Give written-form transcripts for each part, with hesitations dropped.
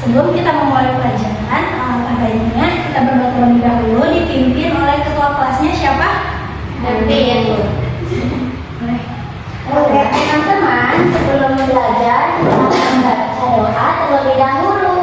sebelum kita memulai pelajaran, alangkah baiknya kita berdoa terlebih dahulu dipimpin oleh ketua kelasnya siapa? Oke teman-teman, sebelum belajar kita akan membaca doa terlebih dahulu.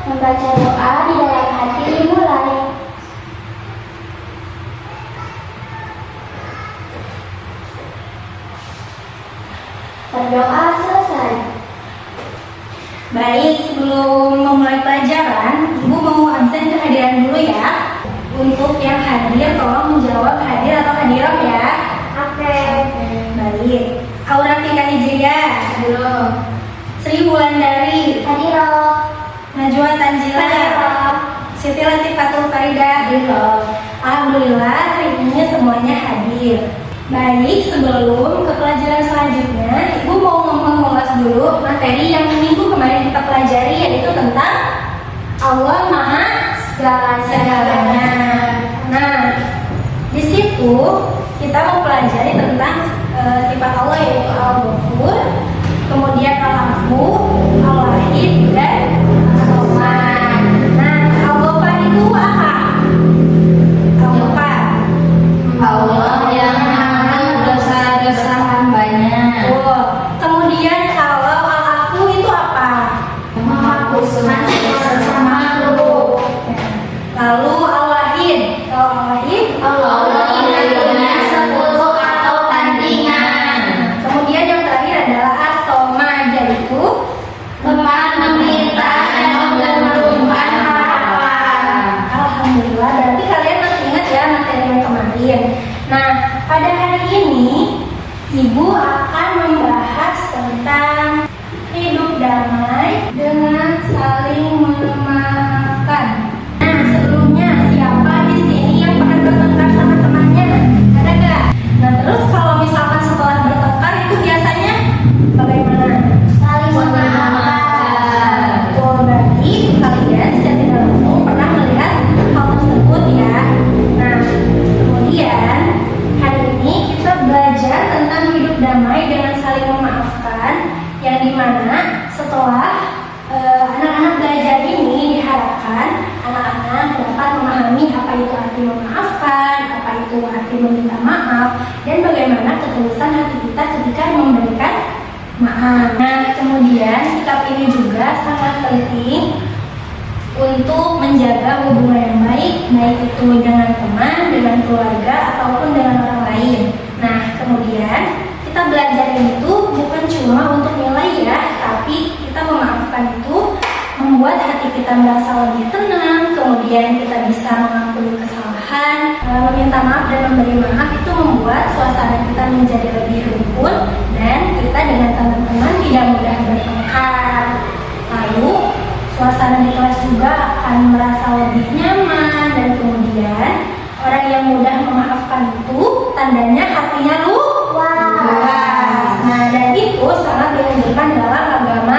Membaca doa di dalam hati dimulai. Berdoa selesai. Baik, sebelum memulai pelajaran, Ibu mau absen kehadiran dulu ya. Untuk yang hadir, tolong menjawab hadir atau hadirah ya. Oke. Baik. Aura Fika Hijriah. Belum. Sri Wulandari. Hadiroh. Najwa Tanzila. Hadiroh. Siti Latifatul Faridah. Alhamdulillah hari ini semuanya hadir. Baik, sebelum ke pelajaran selanjutnya, Ibu mau mengulas dulu materi yang minggu kemarin kita pelajari, yaitu tentang Allah Maha Segalanya. Nah, di situ kita mau pelajari tentang sifat Allah, yaitu Al-Ghafur, kemudian Al-Afu, Al-Wahid, dan As-Samad. Nah, Al-Ghafar itu apa? Al-Ghafar Allah yang mengampuni dosa-dosa hambanya. Kemudian kalau Al-Afu itu apa? Menghapuskan dosa makhluk. Lalu Al-Wahid. Kalau Al-Wahid, Allah tidak punya sekutu atau tandingan. kemudian yang terakhir adalah As-Samad, yaitu Tempat meminta dan memerlukan harapan. Alhamdulillah, berarti kalian masih ingat ya materi yang kemarin. Nah, pada hari ini Ibu akan membahas tentang hidup damai dengan saling memaafkan. Nah, sebelumnya siapa di sini yang pernah bertengkar sama temannya? Ada nggak? Nah, terus kalau misalkan setelah bertengkar itu biasanya bagaimana? Saling memaafkan. Oh, berarti kalian secara tidak langsung pernah melihat hal tersebut ya. Nah, kemudian hari ini kita belajar tentang hidup damai dengan saling memaafkan, yang dimana setelah anak-anak belajar ini diharapkan anak-anak dapat memahami apa itu arti memaafkan, apa itu arti meminta maaf, dan bagaimana ketulusan hati kita ketika memberikan maaf. Nah, kemudian sikap ini juga sangat penting untuk menjaga hubungan yang baik, baik itu dengan teman, dengan keluarga, ataupun dengan orang lain. Nah, kemudian kita belajar itu bukan cuma untuk nilai ya, tapi kita memaafkan itu membuat hati kita merasa lebih tenang, kemudian kita bisa mengampuni kesalahan, meminta maaf dan memberi maaf itu membuat suasana kita menjadi lebih rukun dan kita dengan teman-teman tidak mudah bertengkar. Lalu suasana di kelas juga akan merasa lebih nyaman, dan kemudian orang yang mudah memaafkan itu tandanya hatinya luas. Nah, dan itu sangat dianjurkan dalam agama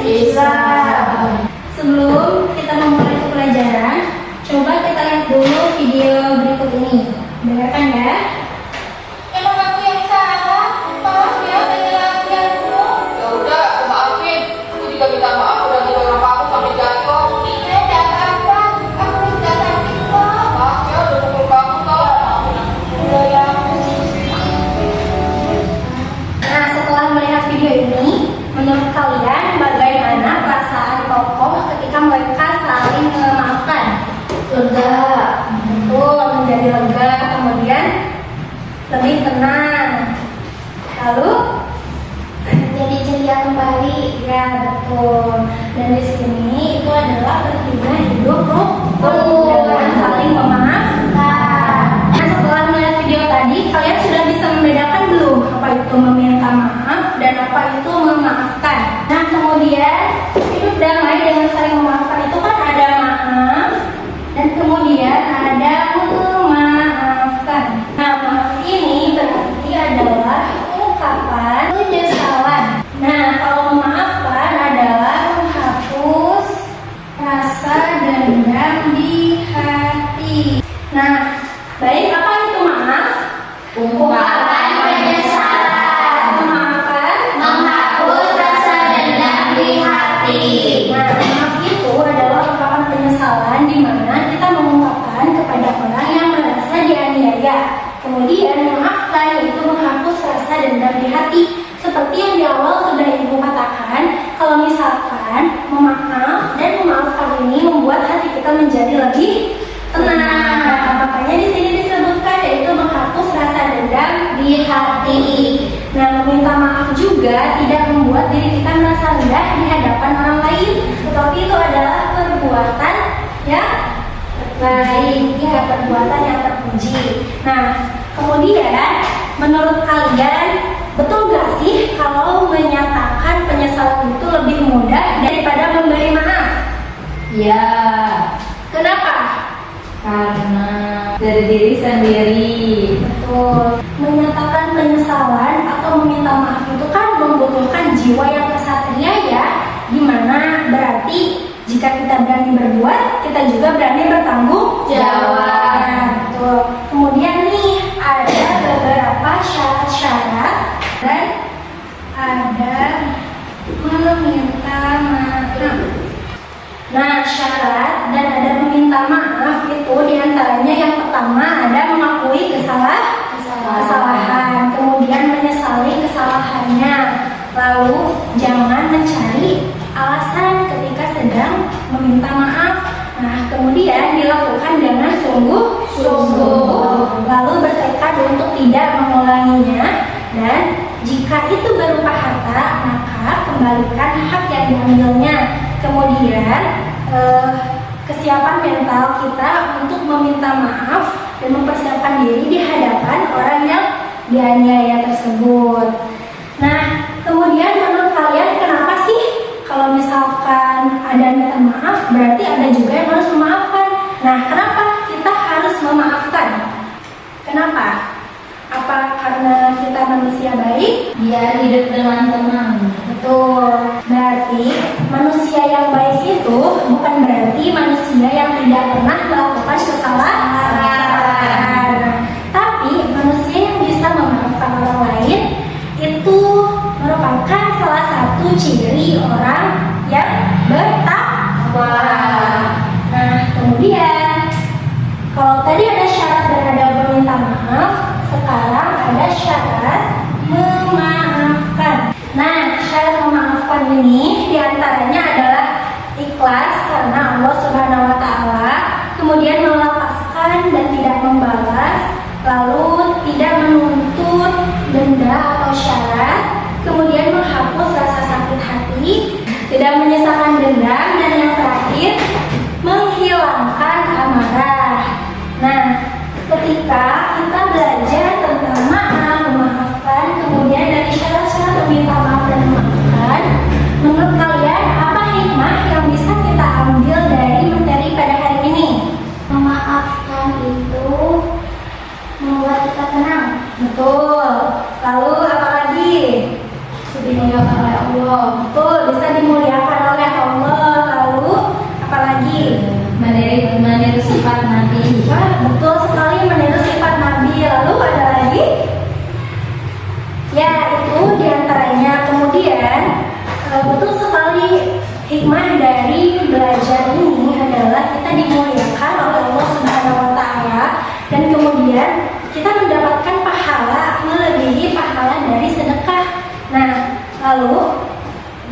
Islam. Sebelum kita memulai pelajaran, coba kita lihat dulu video berikut ini. Dengarkan ya. Emang aku yang salah? Maaf ya, laki-lakianmu. Ya udah, aku maafin. Aku juga minta maaf udah ngedorong aku sampai jatuh. Ya udah apa? Aku sudah sakit kok. Maaf ya, udah pukul kamu kok. Udah ya. Nah, setelah melihat video ini, menurut kalian bagaimana perasaan tokoh ketika mereka saling memaafkan? Lega. Betul, menjadi lega, kemudian lebih tenang. Lalu Jadi ceria kembali. ya betul. Dan di sini itu adalah pentingnya hidup rukun dengan saling memaafkan. Nah, setelah melihat video tadi, kalian sudah bisa membedakan belum apa itu meminta maaf dan apa itu memaafkan? Nah, kemudian hidup damai dengan saling memaafkan itu kan ada maaf dan kemudian ada memaafkan. Nah, maaf ini berarti adalah ungkapan penyesalan. Nah, kalau memaafkan adalah menghapus rasa dendam di hati. Nah, baik, apa itu maaf? Ungkapan penyesalan. Memaafkan Menghapus hati. Seperti yang di awal sudah Ibu katakan, kalau misalkan memaaf dan memaafkan ini membuat hati kita menjadi lebih tenang. Makanya di sini disebutkan yaitu menghapus rasa dendam di hati. Nah, meminta maaf juga tidak membuat diri kita merasa rendah di hadapan orang lain, tetapi itu adalah perbuatan yang baik, ya, perbuatan yang terpuji. Nah, kemudian menurut kalian betul gak sih kalau menyatakan penyesalan itu lebih mudah daripada memberi maaf? Ya, Kenapa? karena dari diri sendiri. Betul. Menyatakan penyesalan atau meminta maaf itu kan membutuhkan jiwa yang kesatria ya, dimana berarti jika kita berani berbuat, kita juga berani bertanggung Jawab. Betul. Kemudian nih ada beberapa syarat-syarat dan ada meminta maaf. Nah, syarat dan ada meminta maaf itu diantaranya yang pertama ada mengakui kesalahan, kemudian menyesali kesalahannya, lalu jangan mencari alasan ketika sedang meminta maaf. Nah, kemudian dilakukan dengan sungguh-sungguh, lalu bertekad untuk tidak mengulanginya, dan jika itu berupa harta, maka kembalikan hak yang diambilnya. Kemudian kesiapan mental kita untuk meminta maaf dan mempersiapkan diri di hadapan orang yang dianiaya tersebut. Nah, kemudian menurut kalian kenapa sih kalau misalkan ada minta maaf berarti ada juga yang harus memaafkan? Nah, kenapa kita harus memaafkan? Kenapa? Apa karena kita manusia baik? Biar hidup dengan tenang. Betul. Berarti manusia yang baik itu bukan berarti manusia yang tidak pernah melakukan kesalahan. Tapi manusia yang bisa memaafkan orang lain itu merupakan salah satu ciri orang yang bertakwa. Nah, kemudian kalau tadi ada syarat dan ada meminta maaf, sekarang ada syarat memaafkan. Nah, syarat memaafkan ini diantaranya adalah ikhlas karena Allah Subhanahu wa Ta'ala, kemudian melepaskan dan tidak membalas, lalu tidak menuntut denda atau syarat, kemudian menghapus rasa sakit hati, tidak menyisakan dendam, dan yang terakhir menghilangkan amarah. Nah, ketika kita belajar tentang maaf, memaafkan, kemudian dari syarat-syarat meminta maaf dan memaafkan, menurut kalian apa hikmah yang bisa kita ambil dari materi pada hari ini? Memaafkan itu membuat kita tenang. Betul. Lalu apa lagi? Dimuliakan oleh Allah. Betul, bisa dimuliakan oleh Allah. Lalu apa lagi? Meniru sifat Nabi. Wah, betul sekali, meniru sifat Nabi. Lalu ada lagi? Ya, itu diantaranya. Kemudian betul sekali, hikmah dari belajar ini adalah kita dimuliakan oleh Allah Subhanahu wa Ta'ala, dan kemudian kita mendapatkan pahala melebihi pahala dari sedekah. Nah, lalu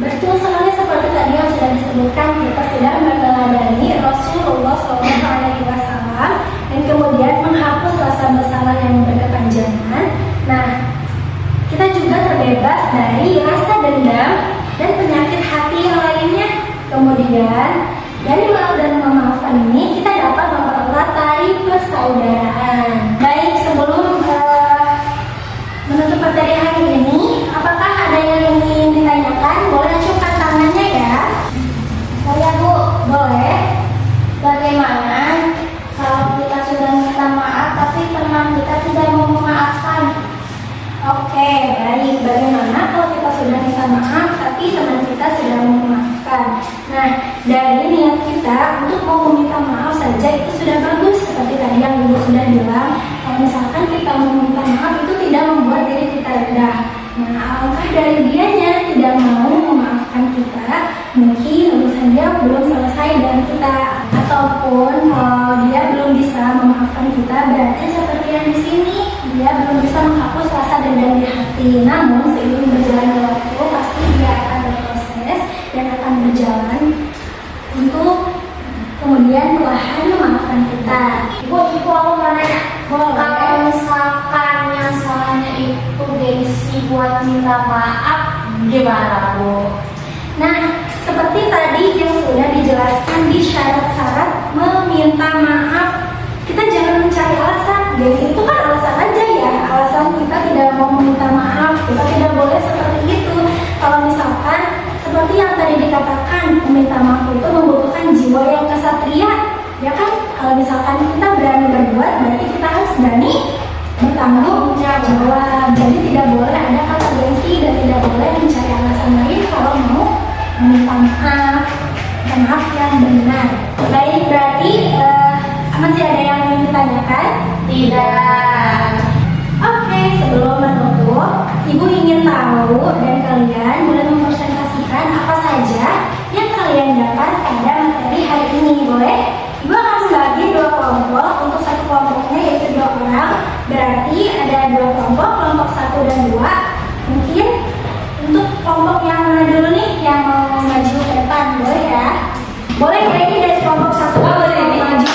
betul sekali seperti tadi yang sudah disebutkan, kita sudah meneladani Rasulullah SAW dan kemudian menghapus rasa bersalah yang berkepanjangan. Nah, kita juga terbebas dari rasa dendam dan penyakit hati yang lainnya. Kemudian dari maaf dan memaafkan ini kita dapat mempererat tali persaudaraan. Baik, sebelum menutup materi hari ini, apakah ada yang ingin ditanyakan? Boleh acungkan tangannya ya. Saya Bu, Boleh. bagaimana kalau kita sudah minta maaf tapi teman kita tidak mau memaafkan? Oke, baik. Bagaimana kalau kita sudah minta maaf tapi teman kita sudah memaafkan? Nah, dari niat kita untuk mau meminta maaf saja itu sudah bagus. Seperti tadi yang Ibu sudah bilang, kalau misalkan kita mau meminta maaf itu tidak membuat diri kita rendah. Nah, alangkah dari dianya tidak mau memaafkan kita, mungkin urusannya belum selesai dengan kita, ataupun kalau dia belum bisa memaafkan kita, berarti seperti yang di sini dia belum bisa menghapus rasa dendam di hati. Namun seiring berjalannya waktu pasti dia akan berproses dan akan berjalan untuk kemudian perlahan memaafkan kita. Ibu aku mau nanya, Boleh. kalau misalkan yang salahnya itu gengsi buat minta maaf, gimana Bu? Nah, seperti tadi yang sudah dijelaskan di syarat-syarat meminta maaf, kita jangan mencari alasan. Gengsi itu kan alasan aja ya, alasan kita tidak mau meminta maaf. Kita tidak boleh seperti itu. Kalau misalkan seperti yang tadi dikatakan, meminta maaf itu membutuhkan jiwa yang kesatria, ya kan? Kalau misalkan kita berani berbuat, berarti kita harus berani bertanggung jawab. Jadi tidak boleh ada kata gengsi dan tidak boleh mencari alasan lain kalau mau meminta maaf, dan maaf yang benar. Baik, berarti masih ada yang ingin ditanyakan? Tidak. Oke, sebelum menutup, Ibu ingin tahu dan kalian boleh mempresentasikan apa saja yang kalian dapat pada materi hari ini, boleh? Ibu akan membagi 2 kelompok, untuk satu kelompoknya yaitu 2 orang, berarti ada 2 kelompok, kelompok 1 dan 2. Mungkin untuk kelompok yang mana dulu nih, yang mau maju ke depan, boleh ya? Boleh ya, ini dari kelompok 1 boleh maju.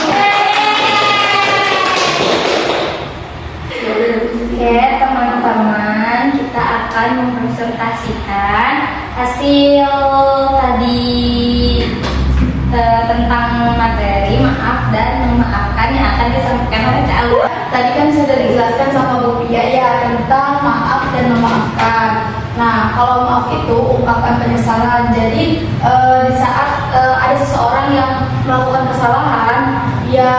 Oke teman-teman, kita akan mempresentasikan hasil tadi tentang materi maaf dan memaafkan yang akan disampaikan oleh Kak Alwa. Tadi kan sudah dijelaskan sama Bu Pia ya tentang maaf dan memaafkan. Nah, kalau maaf itu ungkapan penyesalan. Jadi di saat ada seseorang yang melakukan kesalahan, dia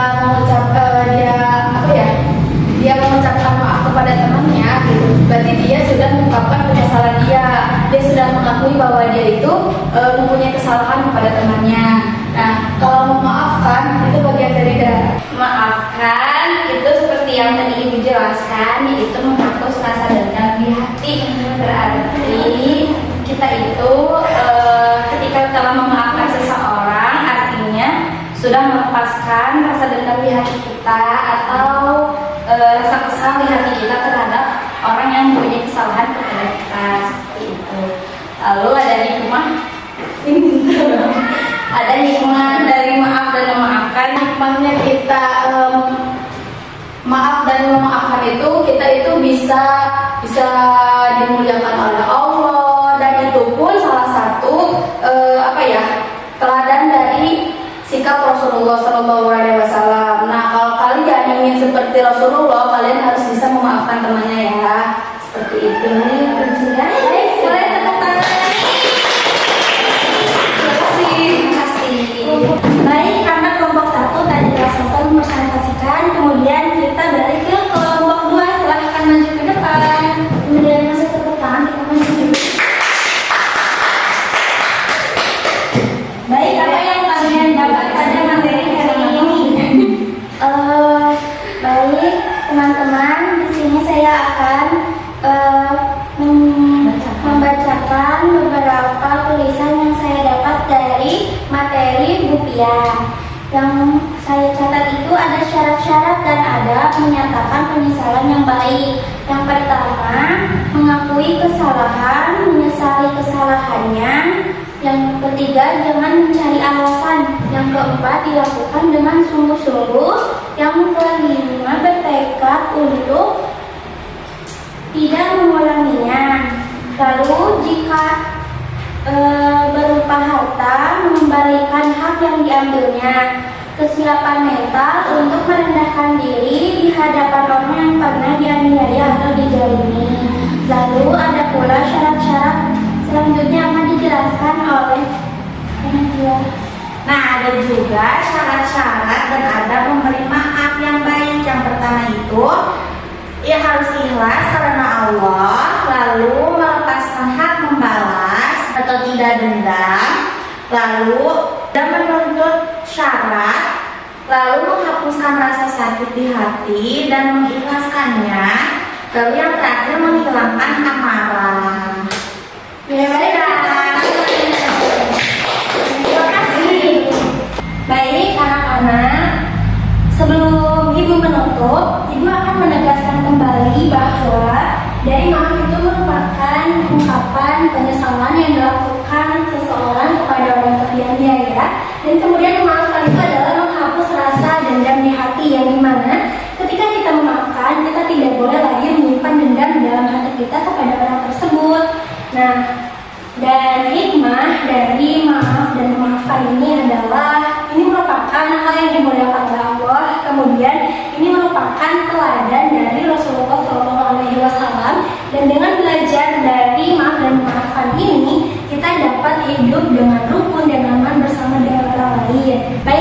mengucapkan maaf kepada temannya, gitu. Berarti dia sudah mengungkapkan penyesalan dia. Dia sudah mengakui bahwa dia itu mempunyai kesalahan kepada temannya. Nah, kalau memaafkan itu bagian dari Maafkan itu seperti yang tadi Ibu jelaskan, yaitu menghapus rasa dendam di hati. Berarti kita itu ketika telah memaafkan seseorang, artinya sudah melepaskan rasa dendam di hati kita atau rasa kesal di hati kita terhadap orang yang mempunyai kesalahan kepada kita, seperti itu. Lalu ada hikmah ada hikmah dari maaf dan memaafkan. hikmahnya kita maaf dan memaafkan itu, kita itu bisa dimuliakan oleh Allah, dan itu pun salah satu teladan dari sikap Rasulullah SAW. Nah, kalau kalian ingin seperti Rasulullah, kalian harus bisa memaafkan temannya ya, seperti itu. Baik, boleh tepuk tangan. Terima kasih. Baik, karena kelompok 1 tadi telah selesai mempresentasikan, kemudian kita balik ke kelompok 2. Silahkan maju ke depan. Kemudian masuk ke depan, kita maju. Baik, apa yang kalian dapat pada materi hari ini? Baik teman-teman, di sini saya akan membacakan beberapa tulisan yang saya dapat dari materi Bu Pia. Yang saya catat itu ada syarat-syarat dan ada menyatakan penyesalan yang baik. Yang pertama, mengakui kesalahan, menyesali kesalahannya. Yang ketiga, jangan mencari alasan. Yang keempat, dilakukan dengan sungguh-sungguh. Yang kelima, bertekad untuk tidak mengulanginya. Lalu jika berupa harta, mengembalikan hak yang diambilnya. Kesiapan mental untuk merendahkan diri di hadapan orang yang pernah dianiaya atau dizalimi. Lalu ada pula syarat-syarat selanjutnya akan dijelaskan oleh Nadia. Nah, ada juga syarat-syarat dan ada memberi maaf yang baik. Yang pertama itu, ia harus ikhlas karena Allah, lalu melepaskan hak membalas atau tidak dendam, lalu dan menuntut syarat, lalu menghapuskan rasa sakit di hati dan mengikhlaskannya, lalu yang terakhir menghilangkan amarah. Terima kasih. Baik, anak-anak, sebelum Ibu menutup, Ibu akan menegaskan kembali kali ini adalah ini merupakan hal yang dimuliakan oleh Allah. Kemudian ini merupakan teladan dari Rasulullah SAW, dan dengan belajar dari maaf dan memaafkan ini kita dapat hidup dengan rukun dan aman bersama dengan orang lain. Baik